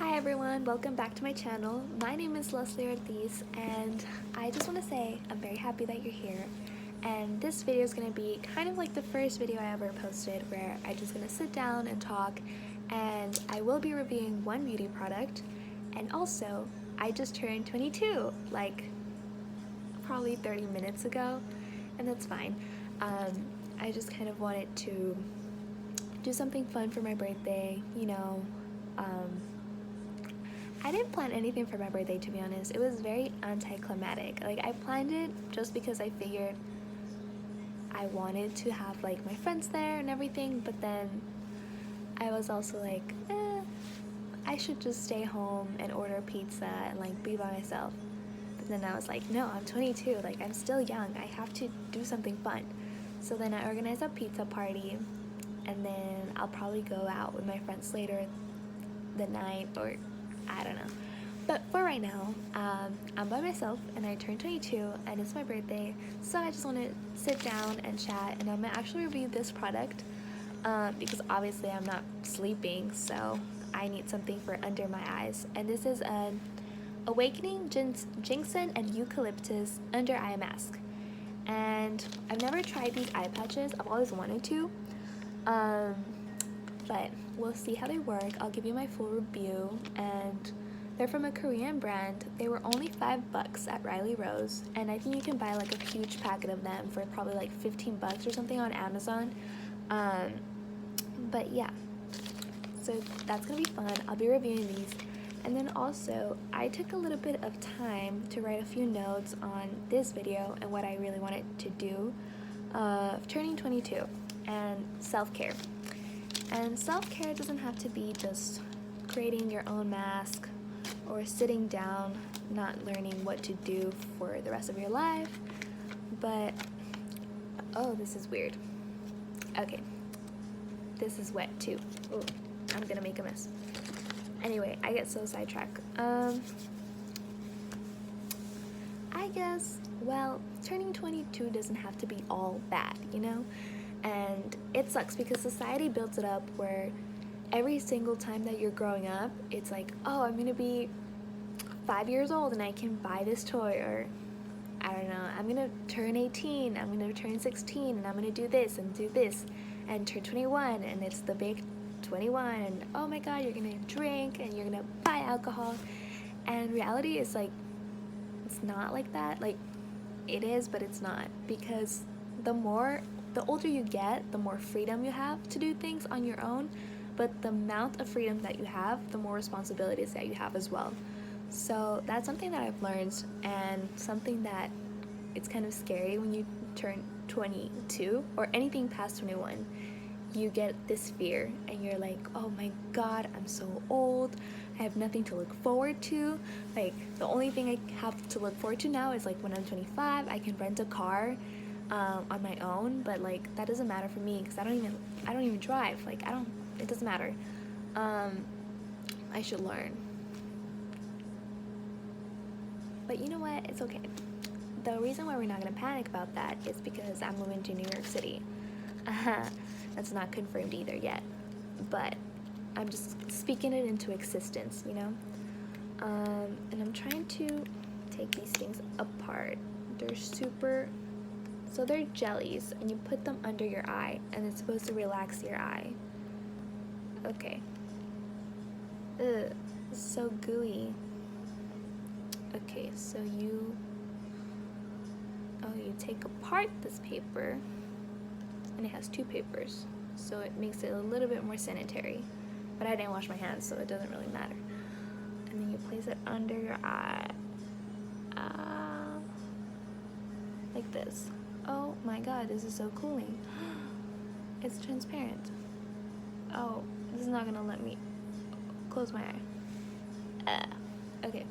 Hi everyone, welcome back to my channel. My name is Leslie Ortiz and I just want to say I'm very happy that you're here. And this video is going to be kind of like the first video I ever posted where I'm just going to sit down and talk, and I will be reviewing one beauty product. And also, I just turned 22, like probably 30 minutes ago, and that's fine. I just kind of wanted to do something fun for my birthday, I didn't plan anything for my birthday, to be honest. It was very anticlimactic. Like, I planned it just because I figured I wanted to have like my friends there and everything, but then I was also like, I should just stay home and order pizza and like be by myself. But then I was like, no, I'm 22, like I'm still young, I have to do something fun. So then I organized a pizza party, and then I'll probably go out with my friends later the night, or I don't know. But for right now, I'm by myself and I turned 22 and it's my birthday, so I just want to sit down and chat, and I'm going to actually review this product because obviously I'm not sleeping, so I need something for under my eyes. And this is an Awakening Ginseng and Eucalyptus Under Eye Mask. And I've never tried these eye patches, I've always wanted to. But we'll see how they work. I'll give you my full review, and they're from a Korean brand. They were only $5 at Riley Rose, and I think you can buy like a huge packet of them for probably like 15 bucks or something on Amazon. But yeah, so that's gonna be fun. I'll be reviewing these, and then also I took a little bit of time to write a few notes on this video and what I really wanted to do of turning 22 and self-care. And self-care doesn't have to be just creating your own mask or sitting down not learning what to do for the rest of your life, but oh, this is weird. Okay, this is wet too. Oh, I'm gonna make a mess. Anyway, I get so sidetracked. I guess, well, turning 22 doesn't have to be all bad, you know? And it sucks because society builds it up where every single time that you're growing up, it's like, oh, I'm gonna be 5 years old and I can buy this toy, or I don't know, I'm gonna turn 18, I'm gonna turn 16, and I'm gonna do this and turn 21, and it's the big 21, and oh my god, you're gonna drink and you're gonna buy alcohol. And reality is like, it's not like that. Like, it is, but it's not, because the older you get, the more freedom you have to do things on your own, but the amount of freedom that you have, the more responsibilities that you have as well. So that's something that I've learned, and something that it's kind of scary when you turn 22 or anything past 21. You get this fear and you're like, oh my god, I'm so old, I have nothing to look forward to. Like, the only thing I have to look forward to now is like when I'm 25, I can rent a car on my own, but like that doesn't matter for me because I don't even drive. Like, it doesn't matter. I should learn, but you know what, it's okay. The reason why we're not gonna panic about that is because I'm moving to New York City. That's not confirmed either yet, but I'm just speaking it into existence, you know. And I'm trying to take these things apart. They're jellies, and you put them under your eye, and it's supposed to relax your eye. Okay. Ugh, it's so gooey. Okay, so you take apart this paper, and it has two papers, so it makes it a little bit more sanitary. But I didn't wash my hands, so it doesn't really matter. And then you place it under your eye. Like this. Oh my god, this is so cooling. It's transparent. Oh, this is not gonna let me close my eye. Okay.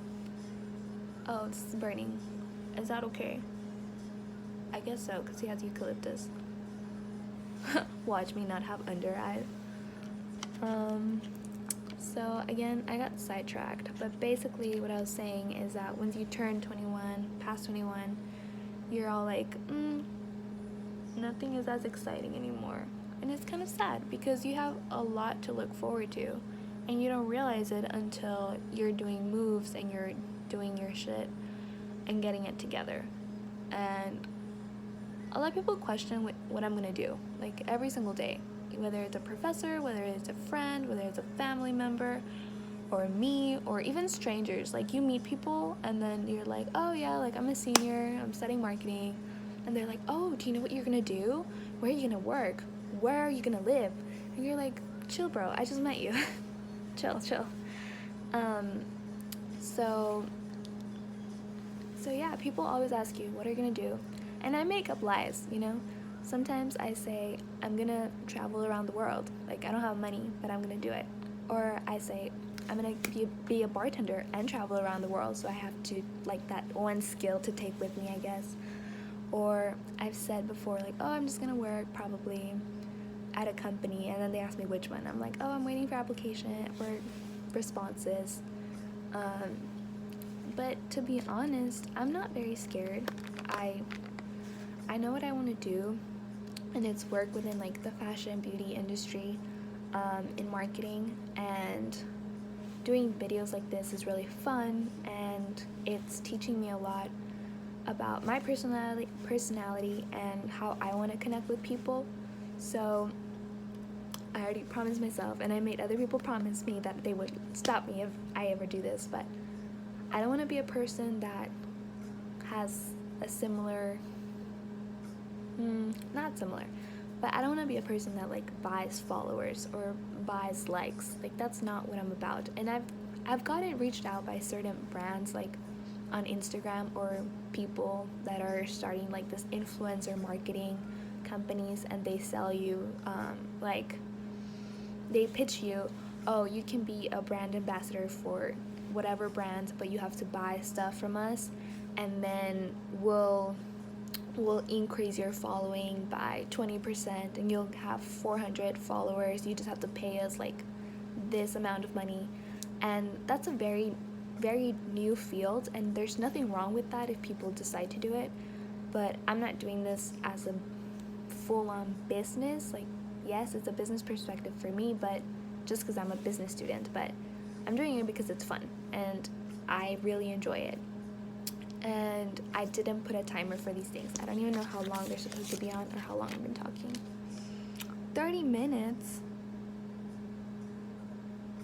Oh, this is burning. Is that okay? I guess so, because he has eucalyptus. Watch me not have under eyes. So again, I got sidetracked, but basically what I was saying is that once you turn 21, past 21, you're all like, nothing is as exciting anymore. And it's kind of sad because you have a lot to look forward to. and you don't realize it until you're doing moves and you're doing your shit and getting it together. And a lot of people question what I'm gonna do, like every single day, whether it's a professor, whether it's a friend, whether it's a family member, or me, or even strangers. Like, you meet people and then you're like, oh yeah, like I'm a senior, I'm studying marketing, and they're like, oh, do you know what you're gonna do? Where are you gonna work? Where are you gonna live? And you're like, chill, bro, I just met you. chill. Um, so yeah, people always ask you, what are you gonna do? And I make up lies, you know? Sometimes I say, I'm gonna travel around the world. Like, I don't have money, but I'm gonna do it. Or I say, I'm gonna be a bartender and travel around the world, so I have to, like, that one skill to take with me, I guess. Or I've said before, like, oh, I'm just gonna work probably at a company, and then they ask me which one. I'm like, oh, I'm waiting for application or responses. But to be honest, I'm not very scared. I know what I want to do, and it's work within like the fashion beauty industry, in marketing, and doing videos like this is really fun, and it's teaching me a lot about my personality and how I want to connect with people. So I already promised myself, and I made other people promise me that they would stop me if I ever do this, but I don't want to be a person that has a similar, not similar, but I don't want to be a person that like buys followers or buys likes. Like, that's not what I'm about. And I've gotten reached out by certain brands, like on Instagram, or people that are starting like this influencer marketing companies, and they sell you, like, they pitch you, oh, you can be a brand ambassador for whatever brand, but you have to buy stuff from us, and then we'll increase your following by 20%, and you'll have 400 followers. You just have to pay us like this amount of money. And that's a very, very new field, and there's nothing wrong with that if people decide to do it. But I'm not doing this as a full-on business. Like, yes, it's a business perspective for me, but just because I'm a business student, but I'm doing it because it's fun and I really enjoy it. And I didn't put a timer for these things. I don't even know how long they're supposed to be on or how long I've been talking. 30 minutes?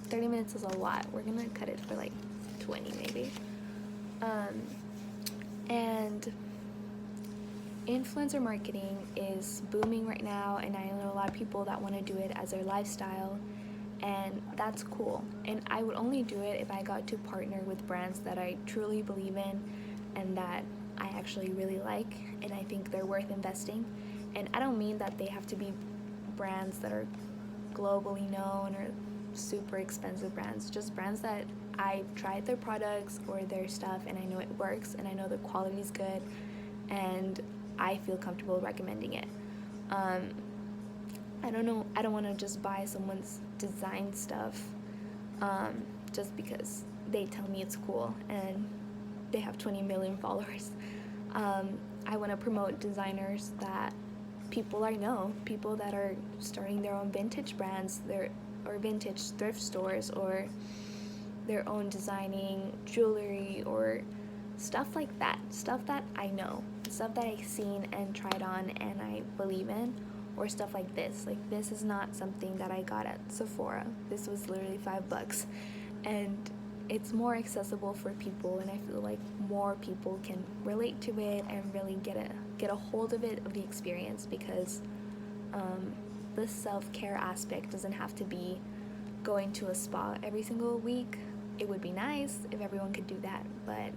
30 minutes is a lot. We're gonna cut it for like 20 maybe. And influencer marketing is booming right now, and I know a lot of people that want to do it as their lifestyle, and that's cool. And I would only do it if I got to partner with brands that I truly believe in and that I actually really like, and I think they're worth investing. And I don't mean that they have to be brands that are globally known or super expensive brands, just brands that I've tried their products or their stuff and I know it works and I know the quality is good and I feel comfortable recommending it. I don't want to just buy someone's design stuff just because they tell me it's cool and they have 20 million followers. I want to promote designers that people I know, people that are starting their own vintage brands, or vintage thrift stores, or their own designing jewelry or stuff like that. Stuff that I know, stuff that I've seen and tried on and I believe in, or stuff like this. Like, this is not something that I got at Sephora. This was literally $5, and it's more accessible for people, and I feel like more people can relate to it and really get a hold of it, of the experience, because the self-care aspect doesn't have to be going to a spa every single week. It would be nice if everyone could do that, but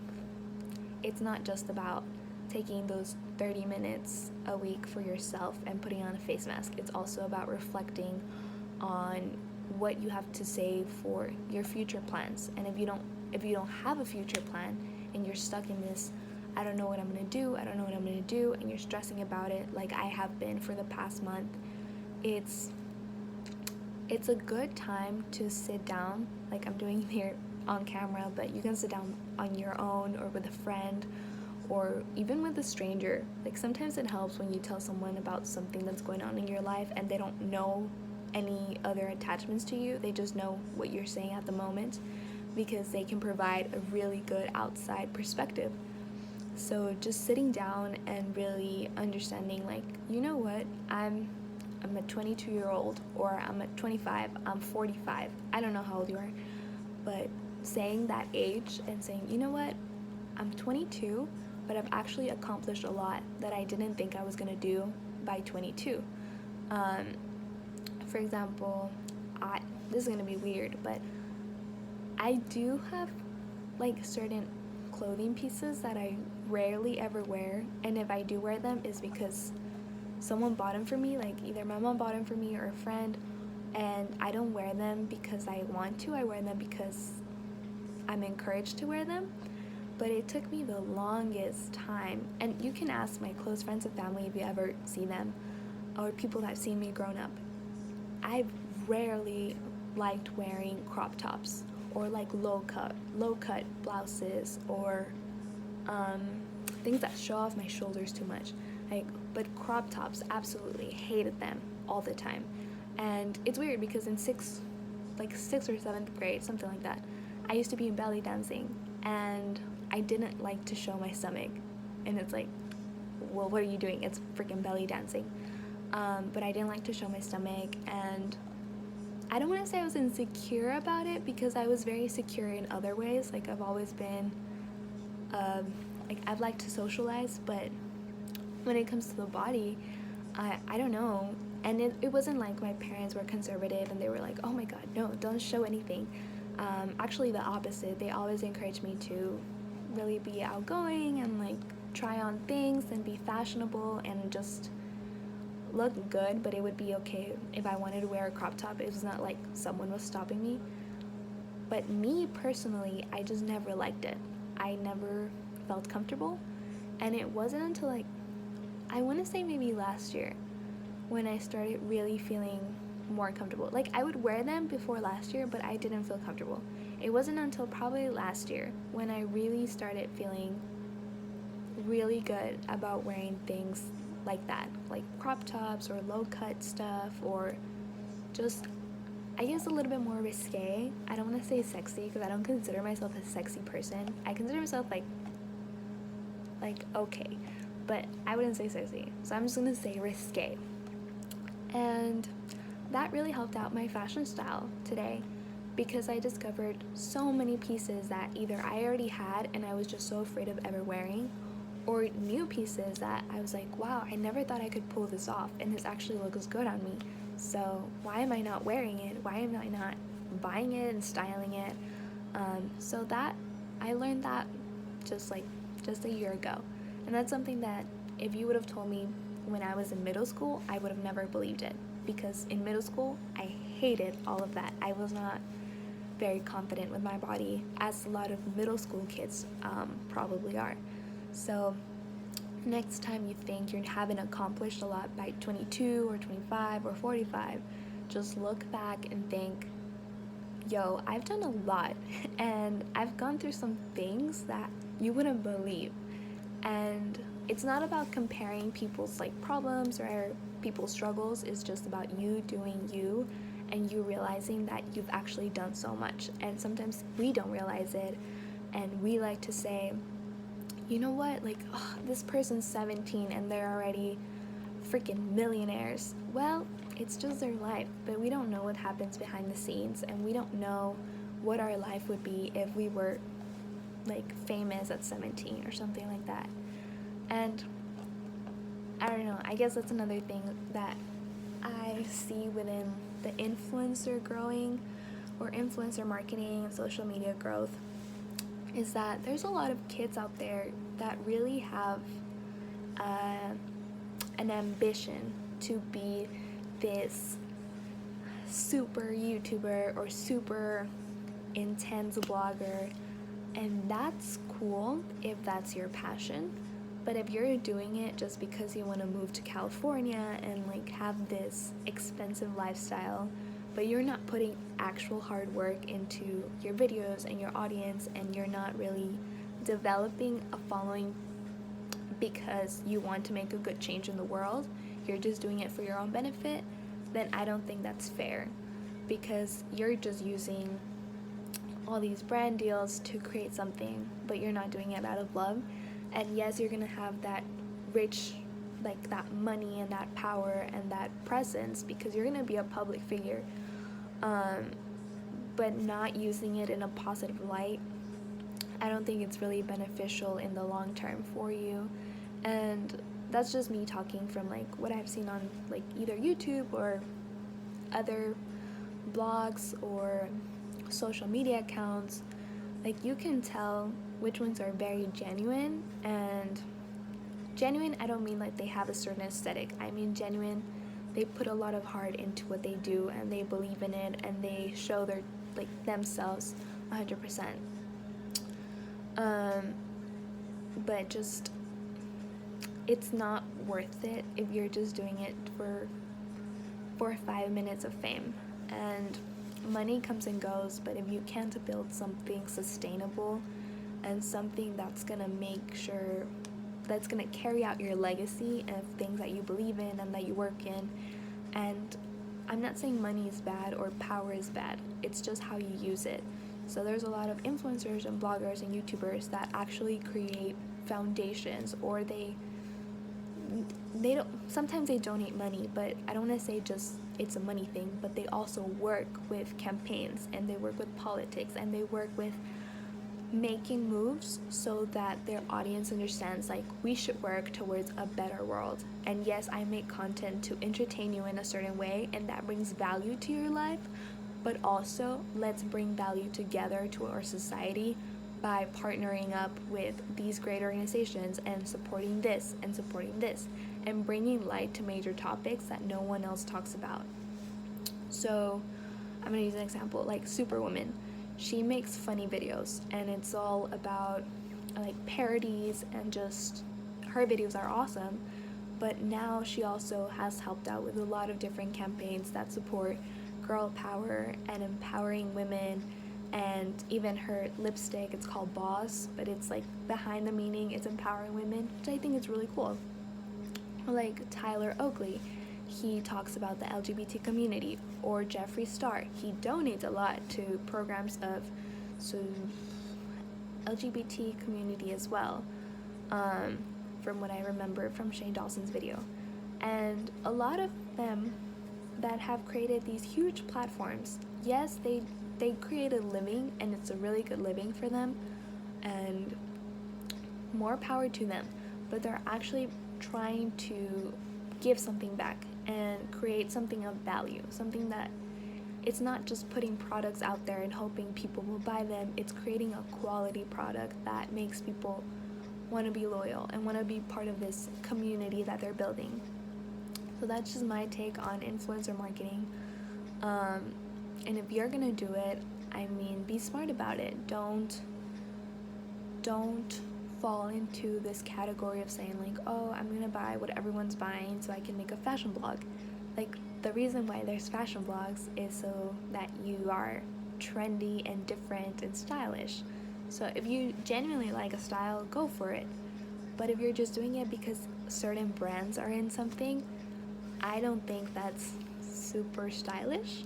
it's not just about taking those 30 minutes a week for yourself and putting on a face mask. It's also about reflecting on what you have to save for your future plans. And if you don't have a future plan and you're stuck in this, I don't know what I'm gonna do, and you're stressing about it like I have been for the past month, it's a good time to sit down, like I'm doing here on camera, but you can sit down on your own or with a friend or even with a stranger. Like, sometimes it helps when you tell someone about something that's going on in your life and they don't know any other attachments to you. They just know what you're saying at the moment because they can provide a really good outside perspective. So just sitting down and really understanding, like, you know what, I'm a 22-year-old, or I'm at 25, I'm 45. I don't know how old you are, but saying that age and saying, you know what, I'm 22, but I've actually accomplished a lot that I didn't think I was gonna do by 22. For example, this is gonna be weird, but I do have like certain clothing pieces that I rarely ever wear, and if I do wear them, is because someone bought them for me, like either my mom bought them for me or a friend, and I don't wear them because I want to. I wear them because I'm encouraged to wear them. But it took me the longest time, and you can ask my close friends and family if you ever see them, or people that have seen me grown up. I've rarely liked wearing crop tops or like low cut blouses, or things that show off my shoulders too much. But crop tops, absolutely hated them all the time. And it's weird because in sixth or seventh grade, something like that, I used to be in belly dancing, and I didn't like to show my stomach. And it's like, well, what are you doing? It's freaking belly dancing. But I didn't like to show my stomach, and I don't want to say I was insecure about it because I was very secure in other ways. Like, I've always been, I've liked to socialize, but when it comes to the body, I don't know. And it wasn't like my parents were conservative and they were like, oh my god, no, don't show anything. Actually, the opposite. They always encouraged me to really be outgoing and like try on things and be fashionable and just look good, but it would be okay if I wanted to wear a crop top. It was not like someone was stopping me. But me personally, I just never liked it. I never felt comfortable. And it wasn't until like, I want to say maybe last year, when I started really feeling more comfortable. Like, I would wear them before last year, but I didn't feel comfortable. It wasn't until probably last year when I really started feeling really good about wearing things like that, like crop tops or low cut stuff, or just, I guess, a little bit more risque. I don't want to say sexy because I don't consider myself a sexy person. I consider myself like okay, but I wouldn't say sexy, so I'm just gonna say risque. And that really helped out my fashion style today, because I discovered so many pieces that either I already had and I was just so afraid of ever wearing, or new pieces that I was like, wow, I never thought I could pull this off, and this actually looks good on me. So why am I not wearing it? Why am I not buying it and styling it? So that, I learned that just a year ago. And that's something that if you would have told me when I was in middle school, I would have never believed it. Because in middle school, I hated all of that. I was not very confident with my body, as a lot of middle school kids probably are. So next time you think you haven't accomplished a lot by 22 or 25 or 45, just look back and think, yo, I've done a lot, and I've gone through some things that you wouldn't believe. And it's not about comparing people's like problems or people's struggles. It's just about you doing you, and you realizing that you've actually done so much. And sometimes we don't realize it, and we like to say, you know what, like, oh, this person's 17 and they're already freaking millionaires. Well, it's just their life, but we don't know what happens behind the scenes, and we don't know what our life would be if we were like famous at 17 or something like that. And I don't know, I guess that's another thing that I see within the influencer growing, or influencer marketing and social media growth, is that there's a lot of kids out there that really have an ambition to be this super YouTuber or super intense blogger, and that's cool if that's your passion. But if you're doing it just because you want to move to California and like have this expensive lifestyle, but you're not putting actual hard work into your videos and your audience, and you're not really developing a following because you want to make a good change in the world, you're just doing it for your own benefit, then I don't think that's fair, because you're just using all these brand deals to create something, but you're not doing it out of love. And yes, you're gonna have that rich, like that money and that power and that presence because you're gonna be a public figure, um, but not using it in a positive light, I don't think it's really beneficial in the long term for you. And that's just me talking from like what I've seen on like either YouTube or other blogs or social media accounts. Like you can tell which ones are very genuine, and genuine I don't mean like they have a certain aesthetic. I mean genuine, they put a lot of heart into what they do and they believe in it and they show their like themselves 100%. Um, but just it's not worth it if you're just doing it for 5 minutes of fame. And money comes and goes, but if you can't build something sustainable and something that's gonna make sure that's gonna carry out your legacy and things that you believe in and that you work in, and I'm not saying money is bad or power is bad, it's just how you use it. So there's a lot of influencers and bloggers and YouTubers that actually create foundations, or they don't, sometimes they donate money, but I don't want to say just it's a money thing, but they also work with campaigns and they work with politics and they work with making moves so that their audience understands like we should work towards a better world. And yes, I make content to entertain you in a certain way and that brings value to your life, but also let's bring value together to our society by partnering up with these great organizations and supporting this and bringing light to major topics that no one else talks about. So I'm gonna use an example like Superwoman. She makes funny videos and it's all about like parodies, and just her videos are awesome, but now she also has helped out with a lot of different campaigns that support girl power and empowering women. And even her lipstick, it's called Boss, but it's like behind the meaning it's empowering women, which I think is really cool. Like Tyler Oakley, he talks about the LGBT community, or Jeffree Star, he donates a lot to programs of so LGBT community as well, from what I remember from Shane Dawson's video. And a lot of them that have created these huge platforms, yes, they create a living and it's a really good living for them, and more power to them, but they're actually trying to give something back and create something of value, something that it's not just putting products out there and hoping people will buy them, it's creating a quality product that makes people want to be loyal and want to be part of this community that they're building. So that's just my take on influencer marketing. And if you're gonna do it, I mean, be smart about it. Don't fall into this category of saying like, oh, I'm gonna buy what everyone's buying so I can make a fashion blog. Like, the reason why there's fashion blogs is so that you are trendy and different and stylish. So if you genuinely like a style, go for it. But if you're just doing it because certain brands are in something, I don't think that's super stylish.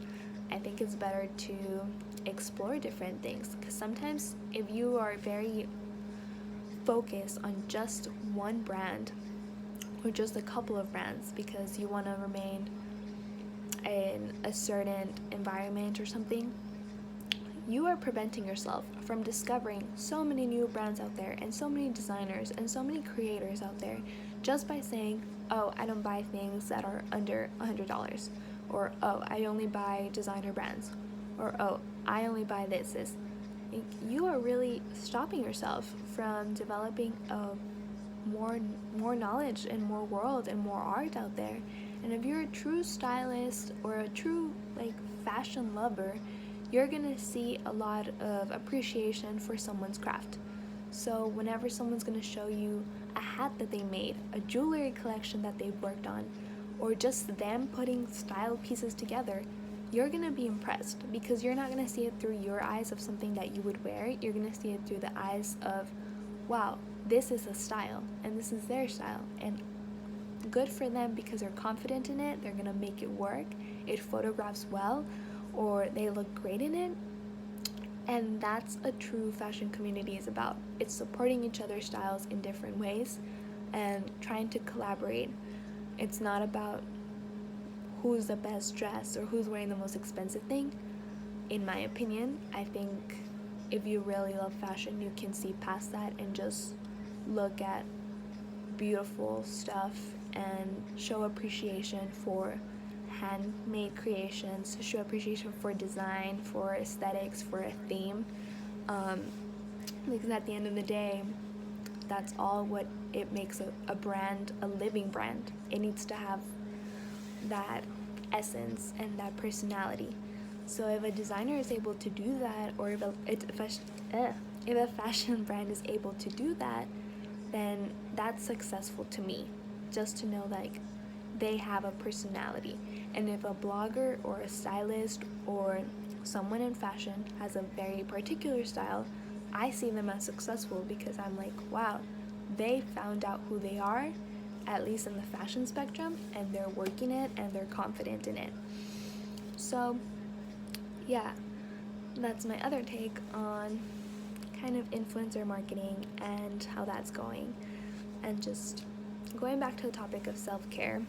I think it's better to explore different things, because sometimes if you are very focused on just one brand or just a couple of brands because you want to remain in a certain environment or something, you are preventing yourself from discovering so many new brands out there and so many designers and so many creators out there just by saying, oh, I don't buy things that are under $100, or oh, I only buy designer brands, or oh, I only buy this. You are really stopping yourself from developing more knowledge and more world and more art out there. And if you're a true stylist or a true like fashion lover, you're gonna see a lot of appreciation for someone's craft. So whenever someone's gonna show you a hat that they made, a jewelry collection that they've worked on, or just them putting style pieces together, you're gonna be impressed, because you're not gonna see it through your eyes of something that you would wear. You're gonna see it through the eyes of, wow, this is a style and this is their style, and good for them because they're confident in it, they're gonna make it work, it photographs well or they look great in it. And that's a true fashion community is about. It's supporting each other's styles in different ways and trying to collaborate. It's not about who's the best dress or who's wearing the most expensive thing. In my opinion, I think if you really love fashion, you can see past that and just look at beautiful stuff and show appreciation for handmade creations, show appreciation for design, for aesthetics, for a theme. Because at the end of the day, that's all what it makes a brand, a living brand. It needs to have that essence and that personality. So if a designer is able to do that, or if a fashion brand is able to do that, then that's successful to me. Just to know like they have a personality. And if a blogger or a stylist or someone in fashion has a very particular style, I see them as successful because I'm like, wow, they found out who they are, at least in the fashion spectrum, and they're working it and they're confident in it. So yeah, that's my other take on kind of influencer marketing and how that's going. And just going back to the topic of self-care,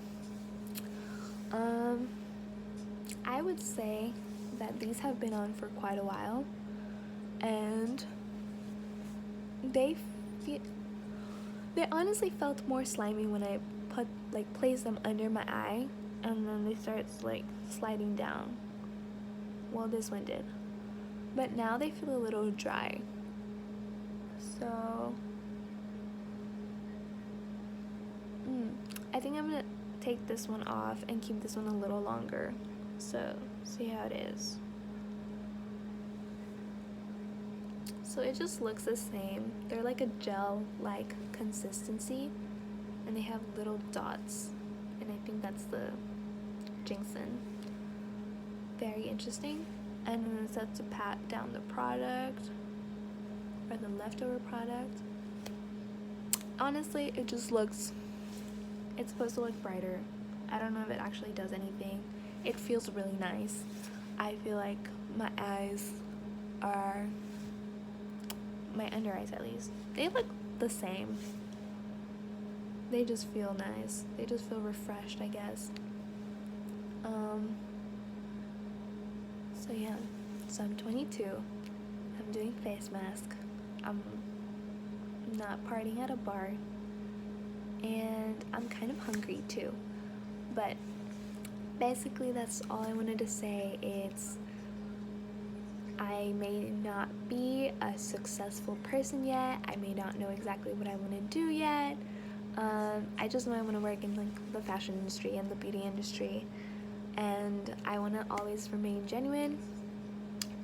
I would say that these have been on for quite a while, and they honestly felt more slimy when I placed them under my eye, and then they started like sliding down. Well, this one did, but now they feel a little dry. So I think I'm gonna take this one off and keep this one a little longer. So see how it is. So it just looks the same. They're like a gel-like consistency, and they have little dots, and I think that's the ginseng. Very interesting. And then it's up to pat down the product or the leftover product. Honestly, it just looks, it's supposed to look brighter. I don't know if it actually does anything. It feels really nice. I feel like my under eyes at least, they look the same. They just feel nice. They just feel refreshed, I guess. So yeah, so I'm 22. I'm doing face mask. I'm not partying at a bar. And I'm kind of hungry too. But basically that's all I wanted to say. I may not be a successful person yet. I may not know exactly what I want to do yet. I just know I want to work in like the fashion industry and the beauty industry, and I want to always remain genuine.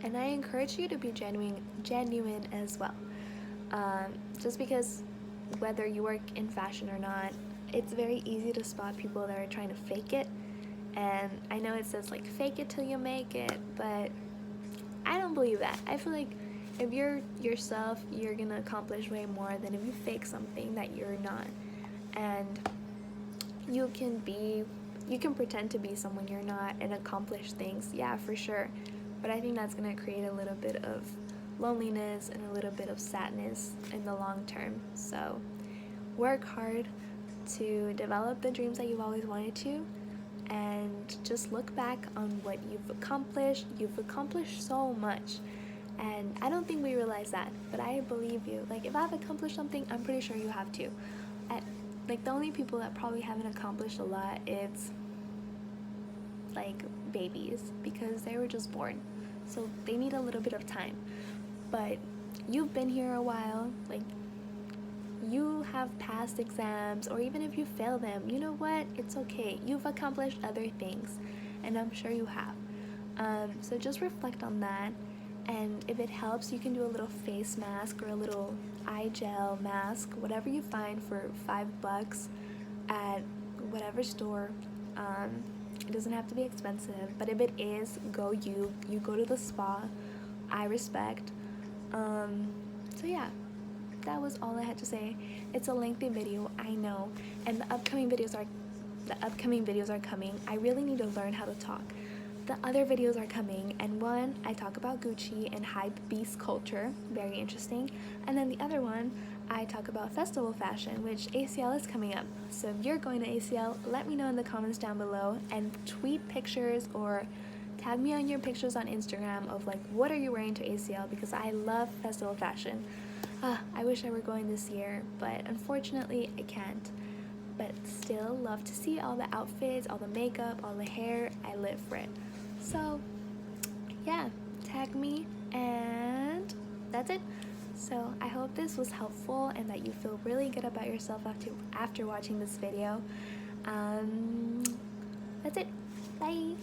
And I encourage you to be genuine as well. Just because whether you work in fashion or not, it's very easy to spot people that are trying to fake it. And I know it says like fake it till you make it, but I don't believe that. I feel like if you're yourself, you're gonna accomplish way more than if you fake something that you're not. And you can pretend to be someone you're not and accomplish things, yeah, for sure. But I think that's gonna create a little bit of loneliness and a little bit of sadness in the long term. So work hard to develop the dreams that you've always wanted to, and just look back on what you've accomplished. You've accomplished so much, and I don't think we realize that, but I believe you. Like, if I've accomplished something, I'm pretty sure you have too. Like, the only people that probably haven't accomplished a lot, it's like babies, because they were just born, so they need a little bit of time. But you've been here a while, like you have passed exams, or even if you fail them, you know what, it's okay. You've accomplished other things, and I'm sure you have. So just reflect on that, and if it helps, you can do a little face mask or a little eye gel mask, whatever you find, for $5 at whatever store. It doesn't have to be expensive, but if it is, you go to the spa. I respect. So yeah, that was all I had to say. It's a lengthy video, I know, and the upcoming videos are coming. I really need to learn how to talk. the other videos are coming, and one I talk about Gucci and hype beast culture, very interesting, and then the other one I talk about festival fashion, which ACL is coming up. So if you're going to ACL, let me know in the comments down below, and tweet pictures or tag me on your pictures on Instagram of like what are you wearing to ACL, because I love festival fashion. I wish I were going this year, but unfortunately I can't. But still love to see all the outfits, all the makeup, all the hair. I live for it. So yeah, tag me, and that's it. So I hope this was helpful and that you feel really good about yourself after watching this video. That's it. Bye.